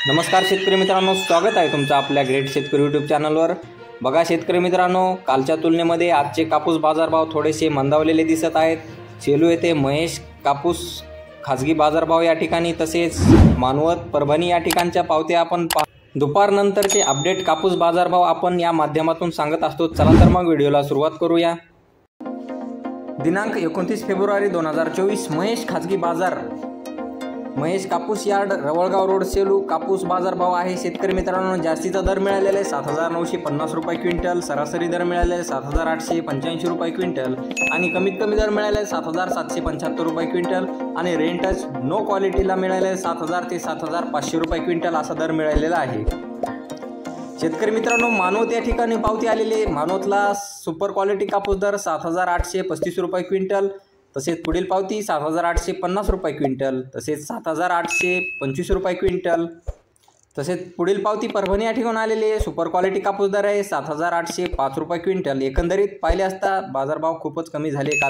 नमस्कार शेतकरी मित्रांनो, स्वागत आहे तुमचं आपल्या ग्रेट शेतकरी यूट्यूब चॅनलवर। बघा शेतकरी मित्रांनो, कालच्या तुलनेमध्ये आजचे कापूस बाजारभाव थोडेसे मंदावलेले दिसत आहेत। सेलू येथे महेश कापूस खाजगी बाजारभाव या ठिकाणी, तसेच मानवत परभणी या ठिकाणच्या पावत्या आपण दुपारनंतरचे अपडेट कापूस बाजारभाव आपण या माध्यमातून सांगत असतो। चला तर मग व्हिडिओला सुरुवात करूया। दिनांक 29 फेब्रुवारी 2024 महेश खाजगी बाजार, महेश कापूस यार्ड, रवळगाव रोड, सेलू कापूस बाजारभाव आहे। शेतकरी मित्रांनो, जास्तीचा दर मिळालेला आहे 7,950 रुपये क्विंटल, सरासरी दर मिळालेला आहे 7,885 रुपये क्विंटल आणि कमीत कमी दर मिळालेला आहे 7,775 रुपये क्विंटल आणि रेंटच नो क्वालिटीला मिळालेला आहे 7,000 ते 7,500 रुपये क्विंटल असा दर मिळालेला आहे। शेतकरी मित्रांनो, मानवत या ठिकाणी पावती आलेली, मानवतला सुपर क्वालिटी कापूस दर 7,835 रुपये क्विंटल, तसेच पुढील पावती 7,850 रुपये क्विंटल, तसेच 7,825 रुपये क्विंटल, तसेच पुढील पावती परभणी या ठिकाणी आलेली आहे। सुपर क्वालिटी कापूस दर आहे 7,805 रुपये क्विंटल। एकंदरीत पाहिले असता बाजारभाव खूपच कमी झाले काल।